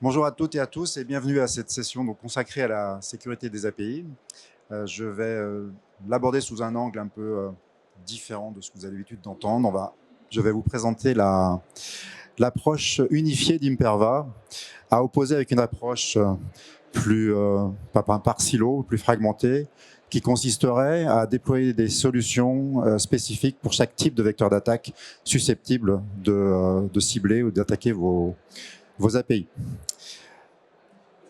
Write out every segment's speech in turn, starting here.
Bonjour à toutes et à tous et bienvenue à cette session donc, consacrée à la sécurité des API. Je vais l'aborder sous un angle un peu différent de ce que vous avez l'habitude d'entendre. Je vais vous présenter l'approche unifiée d'Imperva à opposer avec une approche plus par silo, plus fragmentée, qui consisterait à déployer des solutions spécifiques pour chaque type de vecteur d'attaque susceptible de cibler ou d'attaquer vos API.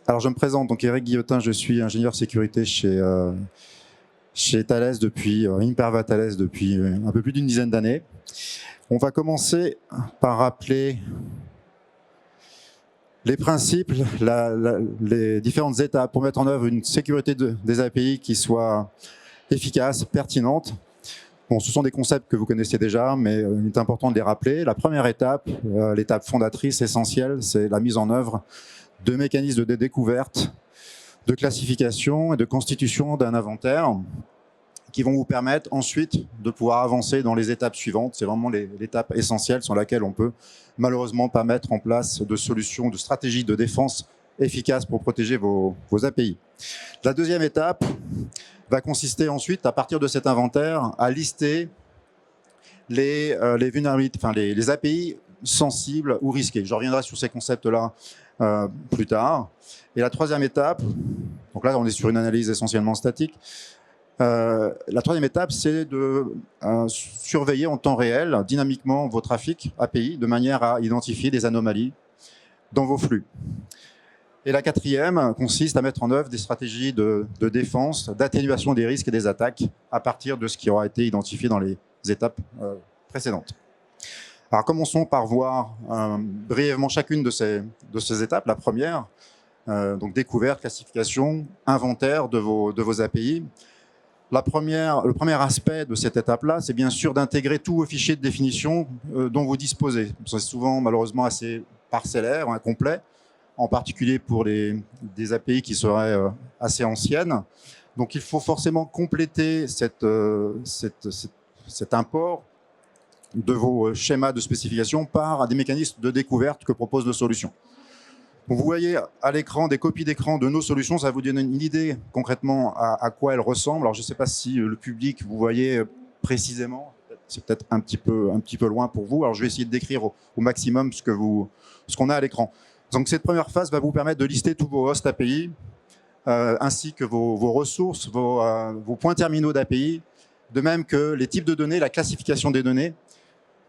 Alors, je me présente, donc Eric Guillotin, je suis ingénieur sécurité chez Thales depuis, Imperva Thales depuis un peu plus d'une dizaine d'années. On va commencer par rappeler les principes, les différentes étapes pour mettre en œuvre une sécurité des API qui soit efficace, pertinente. Bon, ce sont des concepts que vous connaissez déjà, mais il est important de les rappeler. La première étape, l'étape fondatrice, essentielle, c'est la mise en œuvre de mécanismes de découverte, de classification et de constitution d'un inventaire qui vont vous permettre ensuite de pouvoir avancer dans les étapes suivantes. C'est vraiment l'étape essentielle sur laquelle on peut malheureusement pas mettre en place de solutions, de stratégies de défense efficaces pour protéger vos API. La deuxième étape va consister ensuite, à partir de cet inventaire, à lister les vulnérabilités, enfin les API sensibles ou risquées. Je reviendrai sur ces concepts-là plus tard. Et la troisième étape, donc là on est sur une analyse essentiellement statique, la troisième étape c'est de surveiller en temps réel, dynamiquement, vos trafics API de manière à identifier des anomalies dans vos flux. Et la quatrième consiste à mettre en œuvre des stratégies de défense, d'atténuation des risques et des attaques à partir de ce qui aura été identifié dans les étapes précédentes. Alors commençons par voir brièvement chacune de ces étapes. La première, donc découverte, classification, inventaire de vos API. Le premier aspect de cette étape-là, c'est bien sûr d'intégrer tous vos fichiers de définition dont vous disposez. C'est souvent malheureusement assez parcellaire, incomplet, en particulier pour des API qui seraient assez anciennes. Donc il faut forcément compléter cet import de vos schémas de spécification par des mécanismes de découverte que proposent nos solutions. Donc vous voyez à l'écran des copies d'écran de nos solutions, ça vous donne une idée concrètement à quoi elles ressemblent. Alors je ne sais pas si le public, vous voyez précisément, c'est peut-être un petit peu loin pour vous. Alors je vais essayer de décrire au maximum ce qu'on a à l'écran. Donc cette première phase va vous permettre de lister tous vos hosts API, ainsi que vos ressources, vos points terminaux d'API, de même que les types de données, la classification des données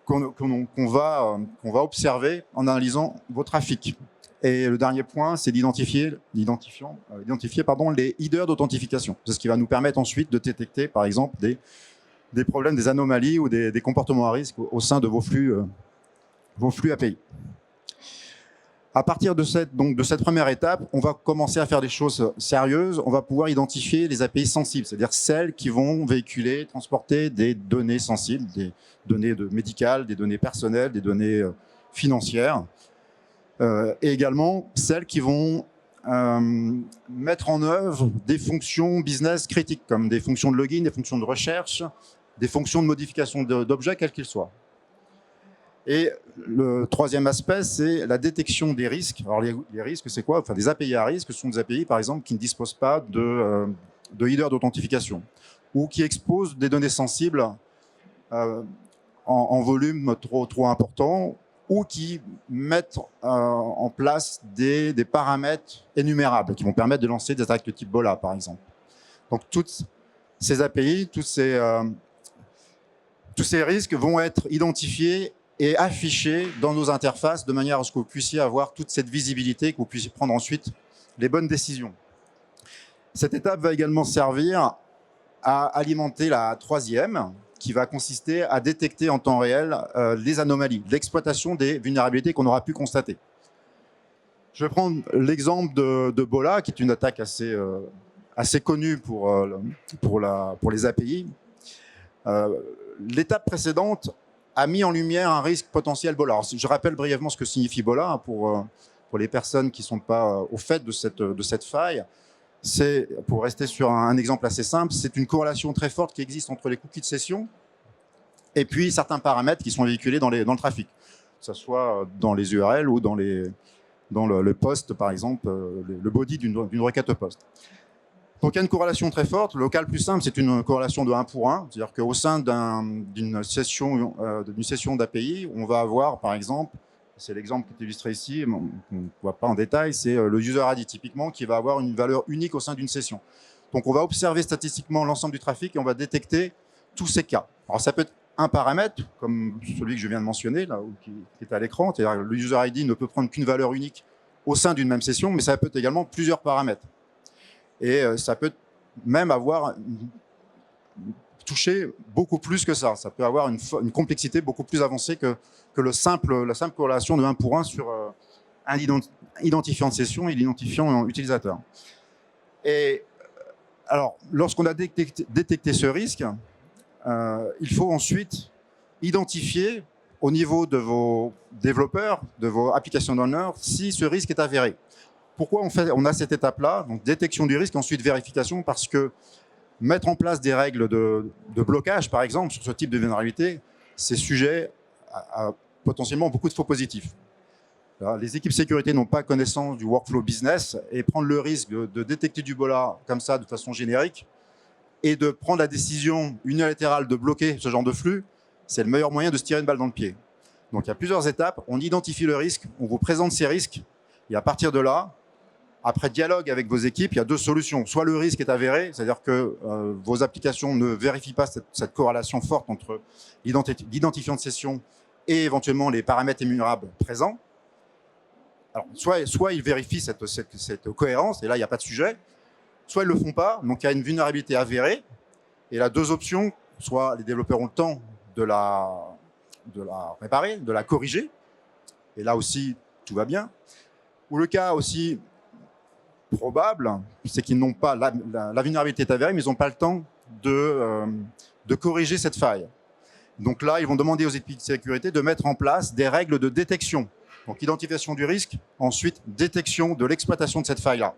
qu'on va observer en analysant vos trafics. Et le dernier point, c'est d'identifier les headers d'authentification. C'est ce qui va nous permettre ensuite de détecter, par exemple, des problèmes, des anomalies ou des comportements à risque au sein de vos flux API. À partir de cette première étape, on va commencer à faire des choses sérieuses. On va pouvoir identifier les API sensibles, c'est-à-dire celles qui vont véhiculer, transporter des données sensibles, des données médicales, des données personnelles, des données financières, et également celles qui vont mettre en œuvre des fonctions business critiques, comme des fonctions de login, des fonctions de recherche, des fonctions de modification d'objets, quels qu'ils soient. Et le troisième aspect, c'est la détection des risques. Alors les risques, c'est quoi? Enfin, des API à risque, ce sont des API, par exemple, qui ne disposent pas de header d'authentification ou qui exposent des données sensibles en volume trop important ou qui mettent en place des paramètres énumérables qui vont permettre de lancer des attaques de type BOLA, par exemple. Donc toutes ces API, tous ces risques vont être identifiés et affiché dans nos interfaces de manière à ce que vous puissiez avoir toute cette visibilité, que vous puissiez prendre ensuite les bonnes décisions. Cette étape va également servir à alimenter la troisième, qui va consister à détecter en temps réel les anomalies, l'exploitation des vulnérabilités qu'on aura pu constater. Je vais prendre l'exemple de BOLA, qui est une attaque assez connue pour les API. L'étape précédente a mis en lumière un risque potentiel BOLA. Alors, je rappelle brièvement ce que signifie BOLA pour les personnes qui ne sont pas au fait de cette faille. C'est, pour rester sur un exemple assez simple, c'est une corrélation très forte qui existe entre les cookies de session et puis certains paramètres qui sont véhiculés dans le trafic, que ce soit dans les URL ou dans les dans le post, par exemple, le body d'une requête post. Donc il y a une corrélation très forte. Le cas le plus simple, c'est une corrélation de 1 pour 1. C'est-à-dire qu'au sein d'une session d'API, on va avoir, par exemple, c'est l'exemple qui est illustré ici, on ne voit pas en détail, c'est le user ID typiquement qui va avoir une valeur unique au sein d'une session. Donc on va observer statistiquement l'ensemble du trafic et on va détecter tous ces cas. Alors ça peut être un paramètre, comme celui que je viens de mentionner, là, qui est à l'écran, c'est-à-dire le user ID ne peut prendre qu'une valeur unique au sein d'une même session, mais ça peut être également plusieurs paramètres. Et ça peut même avoir touché beaucoup plus que ça. Ça peut avoir une complexité beaucoup plus avancée que la simple corrélation de 1 pour 1 sur un identifiant de session et l'identifiant utilisateur. Et alors, lorsqu'on a détecté ce risque, il faut ensuite identifier au niveau de vos développeurs, de vos application owners, si ce risque est avéré. Pourquoi on a cette étape-là, donc détection du risque, ensuite vérification, parce que mettre en place des règles de blocage, par exemple, sur ce type de vulnérabilité, c'est sujet à potentiellement beaucoup de faux positifs. Là, les équipes sécurité n'ont pas connaissance du workflow business et prendre le risque de détecter du Ebola comme ça de façon générique et de prendre la décision unilatérale de bloquer ce genre de flux, c'est le meilleur moyen de se tirer une balle dans le pied. Donc il y a plusieurs étapes, on identifie le risque, on vous présente ces risques et à partir de là, après dialogue avec vos équipes, il y a deux solutions. Soit le risque est avéré, c'est-à-dire que vos applications ne vérifient pas cette corrélation forte entre l'identifiant de session et éventuellement les paramètres immutables présents. Alors, soit ils vérifient cette cohérence, et là, il n'y a pas de sujet, soit ils ne le font pas, donc il y a une vulnérabilité avérée, et là, deux options, soit les développeurs ont le temps de la réparer, de la corriger, et là aussi, tout va bien, ou le cas aussi probable, c'est qu'ils n'ont pas, la vulnérabilité est avérée, mais ils n'ont pas le temps de corriger cette faille. Donc là, ils vont demander aux équipes de sécurité de mettre en place des règles de détection. Donc identification du risque, ensuite détection de l'exploitation de cette faille-là.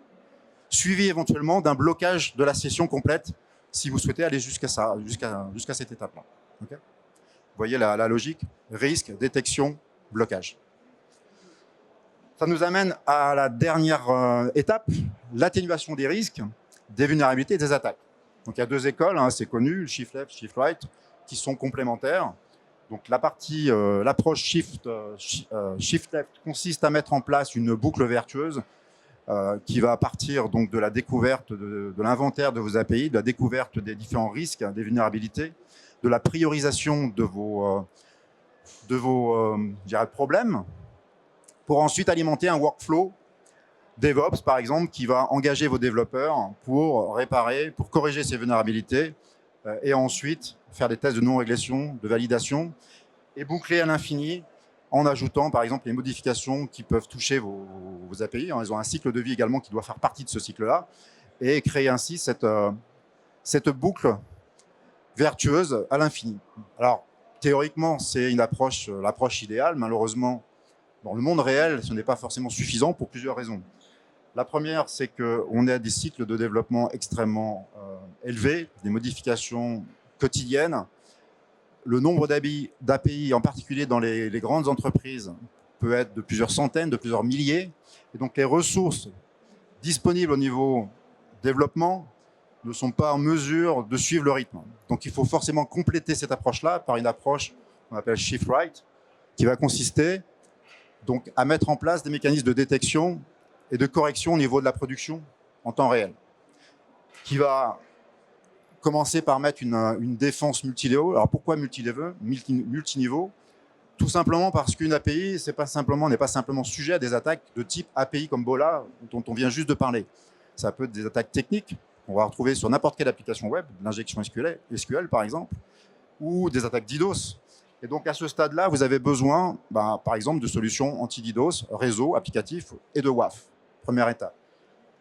Suivi éventuellement d'un blocage de la session complète, si vous souhaitez aller jusqu'à cette étape-là. Okay, vous voyez la logique, risque, détection, blocage. Ça nous amène à la dernière étape, l'atténuation des risques, des vulnérabilités et des attaques. Donc il y a deux écoles, hein, c'est connu, le shift left, shift right, qui sont complémentaires. Donc l'approche shift left consiste à mettre en place une boucle vertueuse qui va partir donc de la découverte de l'inventaire de vos API, de la découverte des différents risques, des vulnérabilités, de la priorisation de vos problèmes, pour ensuite alimenter un workflow DevOps, par exemple, qui va engager vos développeurs pour réparer, pour corriger ces vulnérabilités et ensuite faire des tests de non-régression, de validation et boucler à l'infini en ajoutant, par exemple, les modifications qui peuvent toucher vos API. Ils ont un cycle de vie également qui doit faire partie de ce cycle-là et créer ainsi cette boucle vertueuse à l'infini. Alors, théoriquement, c'est l'approche idéale. Malheureusement, dans le monde réel, ce n'est pas forcément suffisant pour plusieurs raisons. La première, c'est qu'on a des cycles de développement extrêmement élevés, des modifications quotidiennes. Le nombre d'API, en particulier dans les grandes entreprises, peut être de plusieurs centaines, de plusieurs milliers. Et donc, les ressources disponibles au niveau développement ne sont pas en mesure de suivre le rythme. Donc, il faut forcément compléter cette approche-là par une approche qu'on appelle shift right, qui va consister donc à mettre en place des mécanismes de détection et de correction au niveau de la production en temps réel, qui va commencer par mettre une défense multiniveau. Alors pourquoi multiniveau? Tout simplement parce qu'une API n'est pas simplement sujet à des attaques de type API comme Bola, dont on vient juste de parler. Ça peut être des attaques techniques qu'on va retrouver sur n'importe quelle application web, l'injection SQL par exemple, ou des attaques DDoS. Et donc, à ce stade-là, vous avez besoin, par exemple, de solutions anti-DDoS, réseau, applicatif et de WAF. Première étape.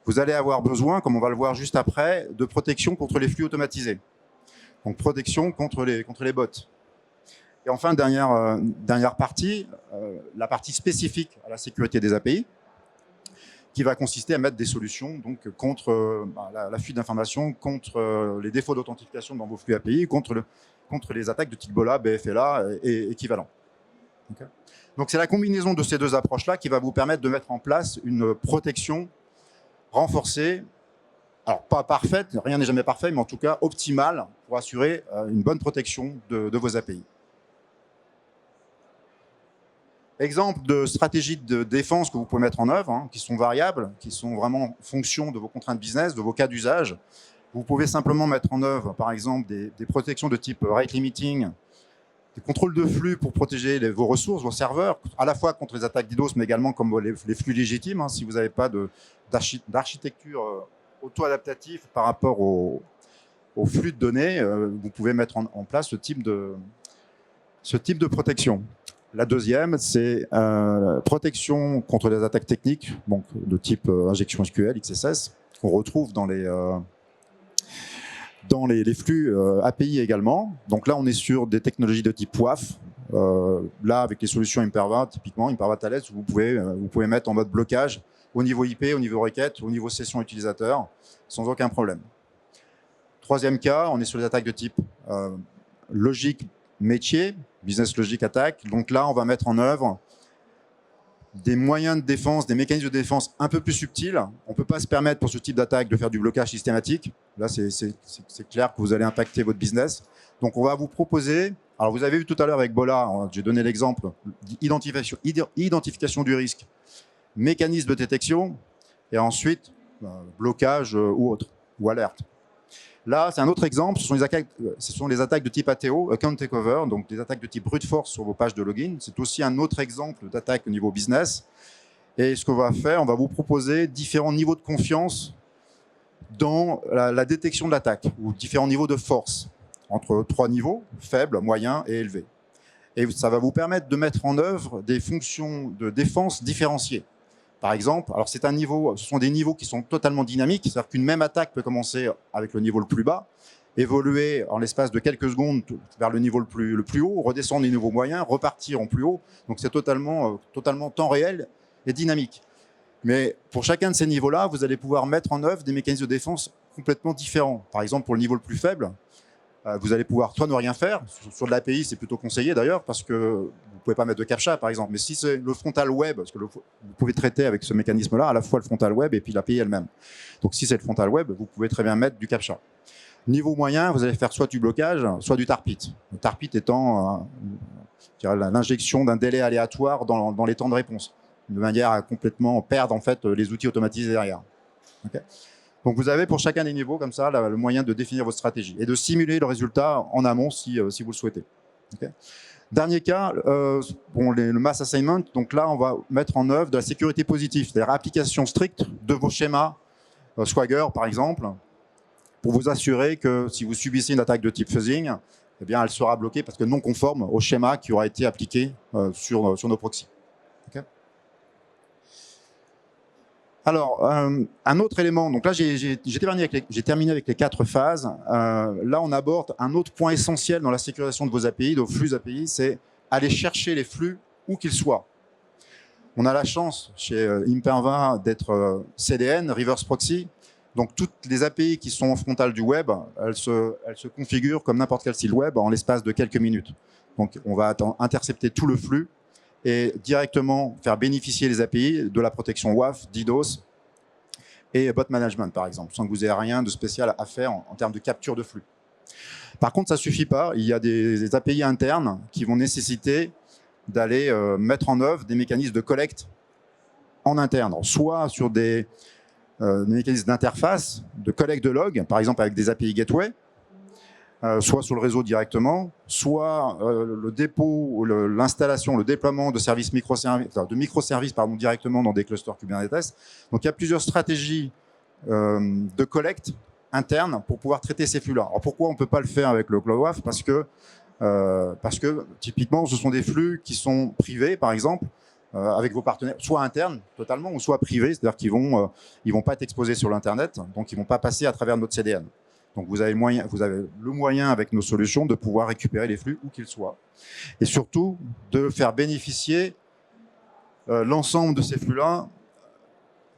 Vous allez avoir besoin, comme on va le voir juste après, de protection contre les flux automatisés. Donc, protection contre les bots. Et enfin, dernière partie, la partie spécifique à la sécurité des API, qui va consister à mettre des solutions donc, contre la fuite d'informations, contre les défauts d'authentification dans vos flux API, contre les attaques de type Bola, BFLA et équivalents. Okay. Donc c'est la combinaison de ces deux approches-là qui va vous permettre de mettre en place une protection renforcée. Alors, pas parfaite, rien n'est jamais parfait, mais en tout cas optimale pour assurer une bonne protection de vos API. Exemple de stratégies de défense que vous pouvez mettre en œuvre, hein, qui sont variables, qui sont vraiment en fonction de vos contraintes business, de vos cas d'usage. Vous pouvez simplement mettre en œuvre, par exemple, des protections de type rate limiting, des contrôles de flux pour protéger vos ressources, vos serveurs, à la fois contre les attaques DDoS, mais également comme les flux légitimes. Hein, si vous n'avez pas d'architecture auto-adaptative par rapport au flux de données, vous pouvez mettre en place ce type de protection. La deuxième, c'est protection contre les attaques techniques, donc de type injection SQL, XSS, qu'on retrouve dans les flux API également. Donc là, on est sur des technologies de type WAF. Là, avec les solutions Imperva, typiquement, Imperva Thales, vous pouvez mettre en mode blocage au niveau IP, au niveau requête, au niveau session utilisateur, sans aucun problème. Troisième cas, on est sur les attaques de type logique métier, business logic attack. Donc là, on va mettre en œuvre des moyens de défense, des mécanismes de défense un peu plus subtils. On ne peut pas se permettre pour ce type d'attaque de faire du blocage systématique. Là, c'est clair que vous allez impacter votre business. Donc, on va vous proposer, alors vous avez vu tout à l'heure avec Bola, j'ai donné l'exemple, identification du risque, mécanisme de détection, et ensuite blocage ou autre, ou alerte. Là, c'est un autre exemple, ce sont les attaques de type ATO, Account Takeover, donc des attaques de type brute force sur vos pages de login. C'est aussi un autre exemple d'attaque au niveau business. Et ce qu'on va faire, on va vous proposer différents niveaux de confiance dans la détection de l'attaque, ou différents niveaux de force, entre 3 niveaux, faible, moyen et élevé. Et ça va vous permettre de mettre en œuvre des fonctions de défense différenciées. Par exemple, alors ce sont des niveaux qui sont totalement dynamiques, c'est-à-dire qu'une même attaque peut commencer avec le niveau le plus bas, évoluer en l'espace de quelques secondes vers le niveau le plus haut, redescendre au niveau moyen, repartir en plus haut. Donc c'est totalement temps réel et dynamique. Mais pour chacun de ces niveaux-là, vous allez pouvoir mettre en œuvre des mécanismes de défense complètement différents. Par exemple, pour le niveau le plus faible, vous allez pouvoir soit ne rien faire. Sur de l'API, c'est plutôt conseillé d'ailleurs, parce que vous ne pouvez pas mettre de captcha, par exemple. Mais si c'est le frontal web, parce que vous pouvez traiter avec ce mécanisme-là à la fois le frontal web et puis l'API elle-même. Donc si c'est le frontal web, vous pouvez très bien mettre du captcha. Niveau moyen, vous allez faire soit du blocage, soit du tarpit. Le tarpit étant l'injection d'un délai aléatoire dans les temps de réponse, de manière à complètement perdre en fait les outils automatisés derrière. Okay. Donc vous avez pour chacun des niveaux comme ça le moyen de définir votre stratégie et de simuler le résultat en amont si vous le souhaitez. Okay. Dernier cas, le mass assignment. Donc là, on va mettre en œuvre de la sécurité positive, c'est-à-dire application stricte de vos schémas Swagger par exemple, pour vous assurer que si vous subissez une attaque de type fuzzing, eh bien, elle sera bloquée parce que non conforme au schéma qui aura été appliqué sur nos proxys. Okay. Alors, un autre élément, donc là j'ai terminé avec les 4 phases. Là, on aborde un autre point essentiel dans la sécurisation de vos API, de vos flux API, c'est aller chercher les flux où qu'ils soient. On a la chance chez Imperva d'être CDN, Reverse Proxy. Donc toutes les API qui sont en frontale du web, elles se configurent comme n'importe quel site web en l'espace de quelques minutes. Donc on va intercepter tout le flux et directement faire bénéficier les API de la protection WAF, DDoS et bot management par exemple, sans que vous ayez rien de spécial à faire en termes de capture de flux. Par contre, ça ne suffit pas. Il y a des API internes qui vont nécessiter d'aller mettre en œuvre des mécanismes de collecte en interne, soit sur des mécanismes d'interface, de collecte de logs, par exemple avec des API gateway, soit sur le réseau directement, soit le dépôt, l'installation, le déploiement de services microservices directement dans des clusters Kubernetes. Donc il y a plusieurs stratégies de collecte interne pour pouvoir traiter ces flux-là. Alors pourquoi on ne peut pas le faire avec le Cloud WAF? Parce que typiquement, ce sont des flux qui sont privés, par exemple, avec vos partenaires, soit internes totalement, ou soit privés, c'est-à-dire qu'ils vont pas être exposés sur l'Internet, donc ils ne vont pas passer à travers notre CDN. Donc vous avez le moyen avec nos solutions de pouvoir récupérer les flux où qu'ils soient. Et surtout, de faire bénéficier l'ensemble de ces flux-là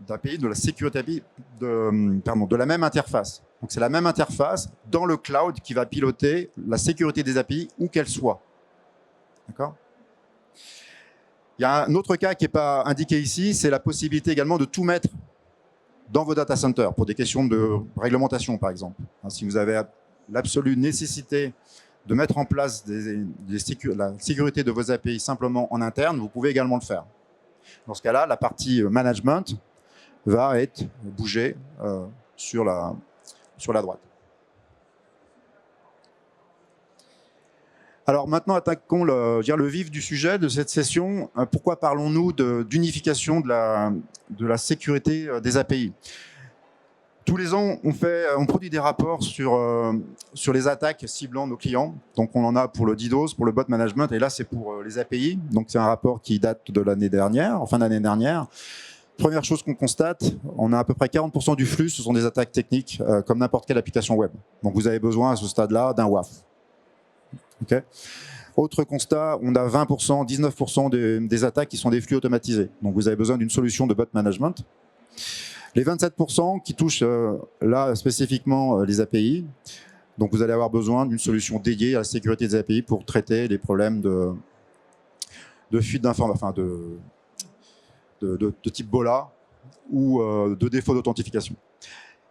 d'API, de la sécurité API, de la même interface. Donc c'est la même interface dans le cloud qui va piloter la sécurité des API où qu'elle soit. D'accord ? Il y a un autre cas qui n'est pas indiqué ici, c'est la possibilité également de tout mettre dans vos data centers pour des questions de réglementation, par exemple. Si vous avez l'absolue nécessité de mettre en place la sécurité de vos API simplement en interne, vous pouvez également le faire. Dans ce cas-là, la partie management va être bougée sur la droite. Alors maintenant, attaquons le vif du sujet de cette session. Pourquoi parlons-nous d'unification de la sécurité des API? Tous les ans, on produit des rapports sur les attaques ciblant nos clients. Donc on en a pour le DDoS, pour le bot management, et là c'est pour les API. Donc c'est un rapport qui date de l'année dernière, en fin d'année dernière. Première chose qu'on constate, on a à peu près 40% du flux, ce sont des attaques techniques, comme n'importe quelle application web. Donc vous avez besoin à ce stade-là d'un WAF. Okay. Autre constat, on a 20%, 19% des attaques qui sont des flux automatisés. Donc vous avez besoin d'une solution de bot management. Les 27% qui touchent là spécifiquement les API. Donc vous allez avoir besoin d'une solution dédiée à la sécurité des API pour traiter les problèmes de fuite d'informations, enfin de type BOLA ou de défaut d'authentification.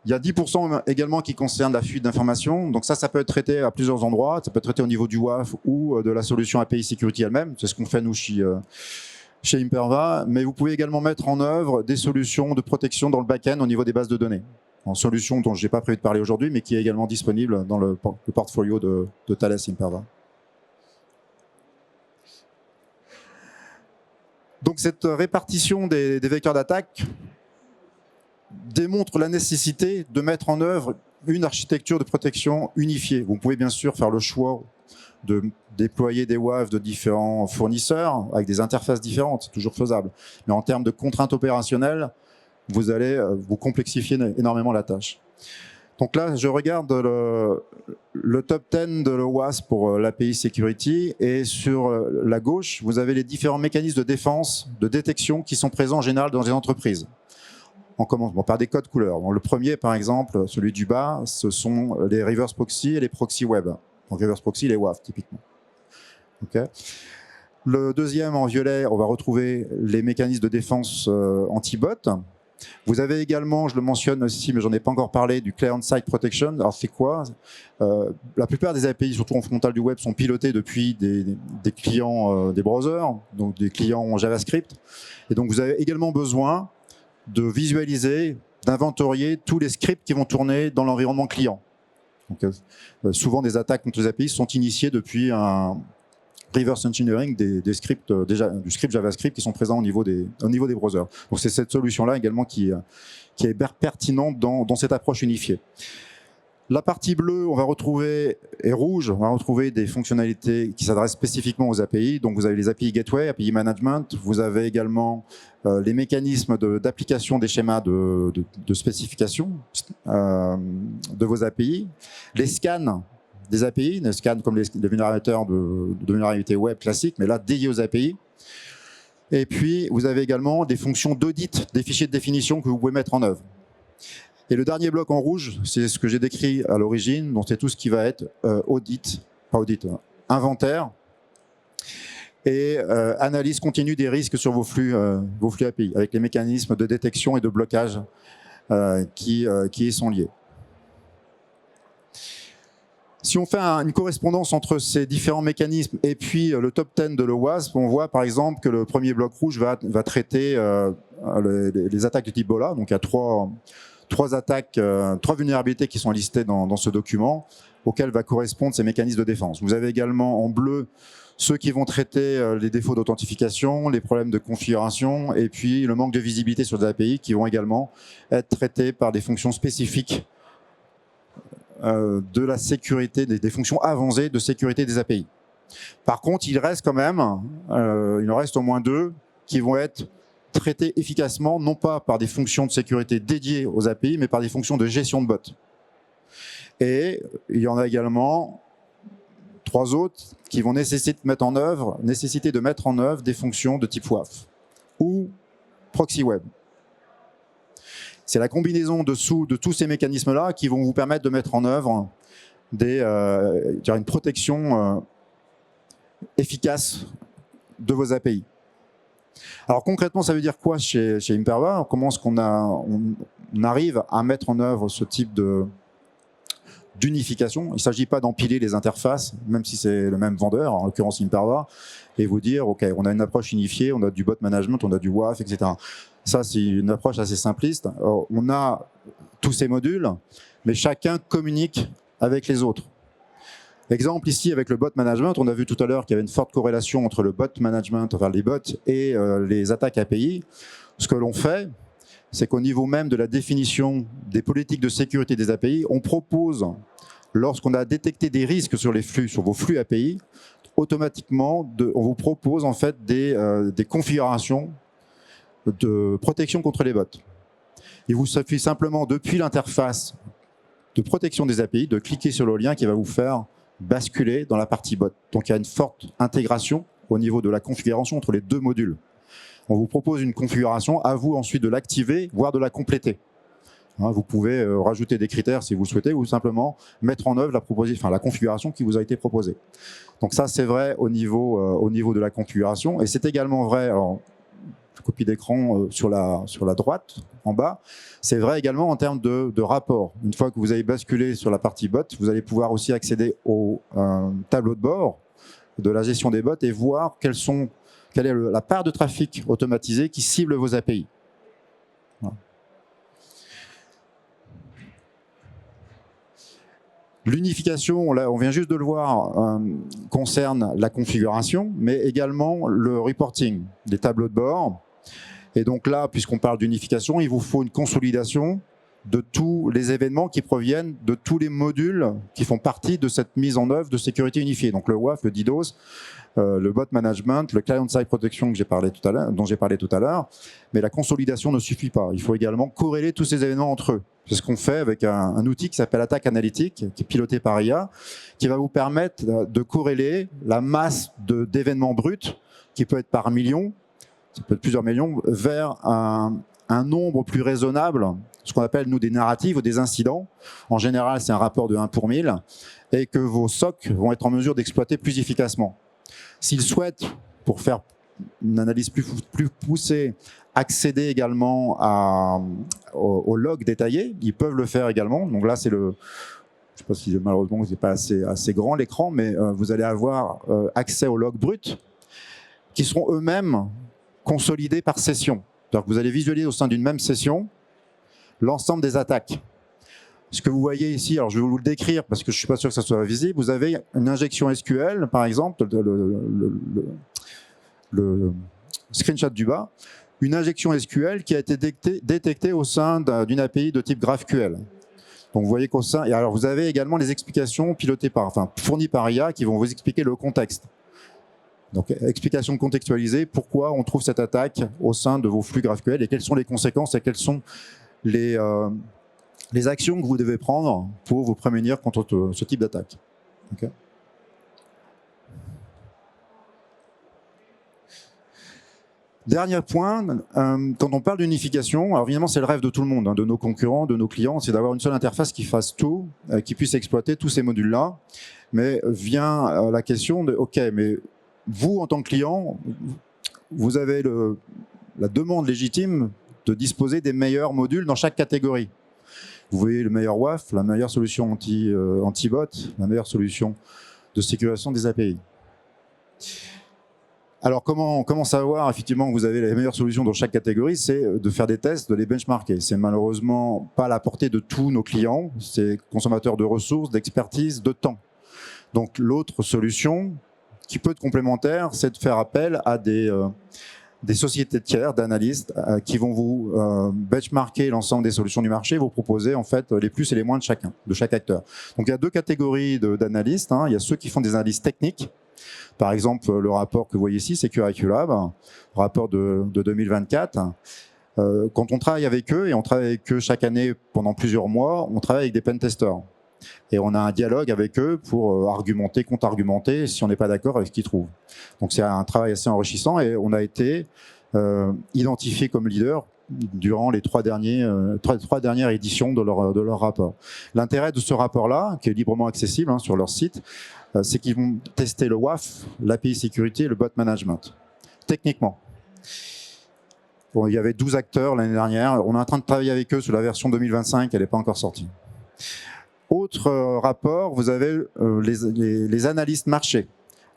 Il y a 10% également qui concernent la fuite d'informations. Donc ça peut être traité à plusieurs endroits. Ça peut être traité au niveau du WAF ou de la solution API Security elle-même. C'est ce qu'on fait nous chez Imperva. Mais vous pouvez également mettre en œuvre des solutions de protection dans le back-end au niveau des bases de données. En solution dont je n'ai pas prévu de parler aujourd'hui, mais qui est également disponible dans le portfolio de Thales Imperva. Donc cette répartition des vecteurs d'attaque démontre la nécessité de mettre en œuvre une architecture de protection unifiée. Vous pouvez bien sûr faire le choix de déployer des WAF de différents fournisseurs avec des interfaces différentes, c'est toujours faisable. Mais en termes de contraintes opérationnelles, vous allez vous complexifier énormément la tâche. Donc là, je regarde le top 10 de l'OWASP pour l'API Security, et sur la gauche, vous avez les différents mécanismes de défense, de détection qui sont présents en général dans les entreprises. On commence par des codes couleurs. Donc, le premier, par exemple, celui du bas, ce sont les reverse proxy et les proxy web. Donc reverse proxy, les WAF, typiquement. Okay. Le deuxième, en violet, on va retrouver les mécanismes de défense anti-bot. Vous avez également, je le mentionne aussi, mais j'en ai pas encore parlé, du Client-Side Protection. Alors c'est quoi? La plupart des API, surtout en frontal du web, sont pilotées depuis des clients, des browsers, donc des clients JavaScript. Et donc vous avez également besoin de visualiser, d'inventorier tous les scripts qui vont tourner dans l'environnement client. Donc, souvent, des attaques contre les API sont initiées depuis un reverse engineering des scripts, du script JavaScript qui sont présents au niveau des browsers. Donc c'est cette solution-là également qui est pertinente dans cette approche unifiée. La partie bleue, on va retrouver, et rouge, on va retrouver des fonctionnalités qui s'adressent spécifiquement aux API. Donc vous avez les API Gateway, API Management, vous avez également les mécanismes d'application des schémas de spécification de vos API, les scans des API, les scans comme les vulnérateurs de vulnérabilité web classiques, mais là dédiés aux API. Et puis vous avez également des fonctions d'audit des fichiers de définition que vous pouvez mettre en œuvre. Et le dernier bloc en rouge, c'est ce que j'ai décrit à l'origine, donc c'est tout ce qui va être inventaire et analyse continue des risques sur vos flux API, avec les mécanismes de détection et de blocage qui y sont liés. Si on fait une correspondance entre ces différents mécanismes et puis le top 10 de l'OWASP, on voit par exemple que le premier bloc rouge va traiter les attaques de type BOLA. Donc il y a trois attaques, trois vulnérabilités qui sont listées dans ce document, auxquelles va correspondre ces mécanismes de défense. Vous avez également en bleu ceux qui vont traiter les défauts d'authentification, les problèmes de configuration, et puis le manque de visibilité sur des API qui vont également être traités par des fonctions spécifiques de la sécurité, des fonctions avancées de sécurité des API. Par contre, il reste quand même, il en reste au moins deux qui vont être traités efficacement, non pas par des fonctions de sécurité dédiées aux API, mais par des fonctions de gestion de bots. Et il y en a également trois autres qui vont nécessiter de mettre en œuvre des fonctions de type WAF ou proxy web. C'est la combinaison de tous ces mécanismes-là qui vont vous permettre de mettre en œuvre une protection efficace de vos API. Alors concrètement, ça veut dire quoi chez Imperva? Comment est-ce qu'on arrive à mettre en œuvre ce type d'unification? Il ne s'agit pas d'empiler les interfaces, même si c'est le même vendeur, en l'occurrence Imperva, et vous dire, OK, on a une approche unifiée, on a du bot management, on a du WAF, etc. Ça, c'est une approche assez simpliste. Alors, on a tous ces modules, mais chacun communique avec les autres. Exemple ici avec le bot management, on a vu tout à l'heure qu'il y avait une forte corrélation entre le bot management, enfin les bots, et les attaques API. Ce que l'on fait, c'est qu'au niveau même de la définition des politiques de sécurité des API, on propose, lorsqu'on a détecté des risques sur les flux, sur vos flux API, automatiquement, on vous propose en fait des configurations de protection contre les bots. Il vous suffit simplement, depuis l'interface de protection des API, de cliquer sur le lien qui va vous faire basculer dans la partie bot. Donc il y a une forte intégration au niveau de la configuration entre les deux modules. On vous propose une configuration, à vous ensuite de l'activer, voire de la compléter. Vous pouvez rajouter des critères si vous le souhaitez, ou simplement mettre en œuvre la configuration qui vous a été proposée. Donc ça, c'est vrai au niveau de la configuration, et c'est également vrai, alors, copie d'écran sur la droite, en bas. C'est vrai également en termes de rapport. Une fois que vous avez basculé sur la partie bot, vous allez pouvoir aussi accéder au tableau de bord de la gestion des bots et voir quelle est la part de trafic automatisé qui cible vos API. Voilà. L'unification, on vient juste de le voir, concerne la configuration, mais également le reporting des tableaux de bord. Et donc là, puisqu'on parle d'unification, il vous faut une consolidation de tous les événements qui proviennent de tous les modules qui font partie de cette mise en œuvre de sécurité unifiée. Donc le WAF, le DDoS, le bot management, le client-side protection dont j'ai parlé tout à l'heure. Mais la consolidation ne suffit pas. Il faut également corréler tous ces événements entre eux. C'est ce qu'on fait avec un outil qui s'appelle Attack Analytic, qui est piloté par IA, qui va vous permettre de corréler la masse d'événements bruts, qui peut être par millions, ça peut être plusieurs millions, vers un nombre plus raisonnable, ce qu'on appelle nous des narratives ou des incidents. En général, c'est un rapport de 1 pour 1000, et que vos SOC vont être en mesure d'exploiter plus efficacement. S'ils souhaitent, pour faire une analyse plus poussée, accéder également au log détaillé, ils peuvent le faire également. Donc là, c'est je ne sais pas si malheureusement c'est pas assez grand l'écran, mais vous allez avoir accès aux logs bruts qui seront eux-mêmes consolidés par session. Donc vous allez visualiser au sein d'une même session l'ensemble des attaques. Ce que vous voyez ici, alors je vais vous le décrire parce que je ne suis pas sûr que ça soit visible, vous avez une injection SQL, par exemple, le screenshot du bas, une injection SQL qui a été détectée au sein d'une API de type GraphQL. Donc vous voyez qu'au sein, et alors vous avez également les explications fournies par IA qui vont vous expliquer le contexte. Donc explication contextualisée, pourquoi on trouve cette attaque au sein de vos flux GraphQL et quelles sont les conséquences et quelles sont les actions que vous devez prendre pour vous prémunir contre ce type d'attaque. Okay. Dernier point, quand on parle d'unification, alors évidemment c'est le rêve de tout le monde, de nos concurrents, de nos clients, c'est d'avoir une seule interface qui fasse tout, qui puisse exploiter tous ces modules-là. Mais vient la question de, ok, mais vous en tant que client, vous avez la demande légitime de disposer des meilleurs modules dans chaque catégorie. Vous voyez le meilleur WAF, la meilleure solution anti-bot, la meilleure solution de sécurisation des API. Alors comment savoir effectivement que vous avez les meilleures solutions dans chaque catégorie? C'est de faire des tests, de les benchmarker. C'est malheureusement pas à la portée de tous nos clients, c'est consommateurs de ressources, d'expertise, de temps. Donc l'autre solution qui peut être complémentaire, c'est de faire appel à des sociétés de tiers, d'analystes qui vont vous benchmarker l'ensemble des solutions du marché, vous proposer en fait les plus et les moins de chaque acteur. Donc il y a deux catégories d'analystes. Il y a ceux qui font des analyses techniques. Par exemple, le rapport que vous voyez ici, c'est QRIQLab, rapport de 2024. Quand on travaille avec eux, et on travaille avec eux chaque année pendant plusieurs mois, on travaille avec des pentesters. Et on a un dialogue avec eux pour argumenter, contre-argumenter, si on n'est pas d'accord avec ce qu'ils trouvent. Donc c'est un travail assez enrichissant et on a été identifié comme leader durant les trois dernières éditions de leur rapport. L'intérêt de ce rapport-là, qui est librement accessible sur leur site, c'est qu'ils vont tester le WAF, l'API sécurité et le bot management. techniquement. Bon, il y avait 12 acteurs l'année dernière. On est en train de travailler avec eux sur la version 2025, elle n'est pas encore sortie. Autre rapport, vous avez les analystes marché.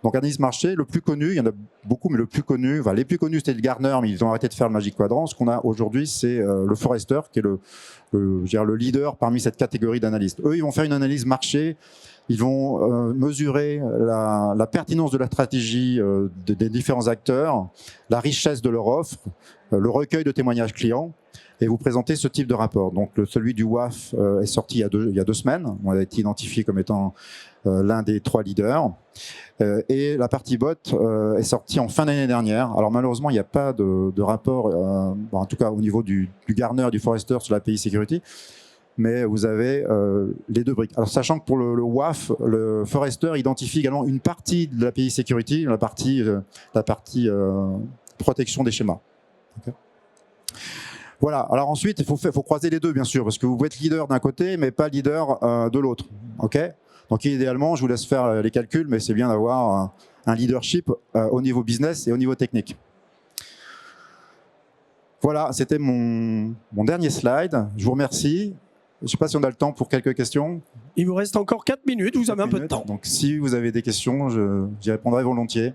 Donc analyse marché, le plus connu, il y en a beaucoup, mais le plus connu, enfin, les plus connus c'était le Gartner, mais ils ont arrêté de faire le Magic Quadrant. Ce qu'on a aujourd'hui, c'est le Forrester, qui est le leader parmi cette catégorie d'analystes. Eux, ils vont faire une analyse marché, ils vont mesurer la pertinence de la stratégie des différents acteurs, la richesse de leur offre, le recueil de témoignages clients, et vous présenter ce type de rapport. Donc celui du WAF est sorti il y a 2 semaines, on a été identifié comme étant l'un des 3 leaders. Et la partie bot est sortie en fin d'année dernière. Alors malheureusement, il n'y a pas de rapport, en tout cas au niveau du Gartner, du Forrester sur l'API Security, mais vous avez les 2 briques. Alors sachant que pour le WAF, le Forrester identifie également une partie de l'API Security, la partie protection des schémas. Okay. Voilà, alors ensuite, il faut croiser les deux, bien sûr, parce que vous pouvez être leader d'un côté, mais pas leader de l'autre. Okay. Donc idéalement, je vous laisse faire les calculs, mais c'est bien d'avoir un leadership au niveau business et au niveau technique. Voilà, c'était mon dernier slide. Je vous remercie. Je ne sais pas si on a le temps pour quelques questions. Il vous reste encore 4 minutes, vous avez un peu de temps. Donc si vous avez des questions, j'y répondrai volontiers.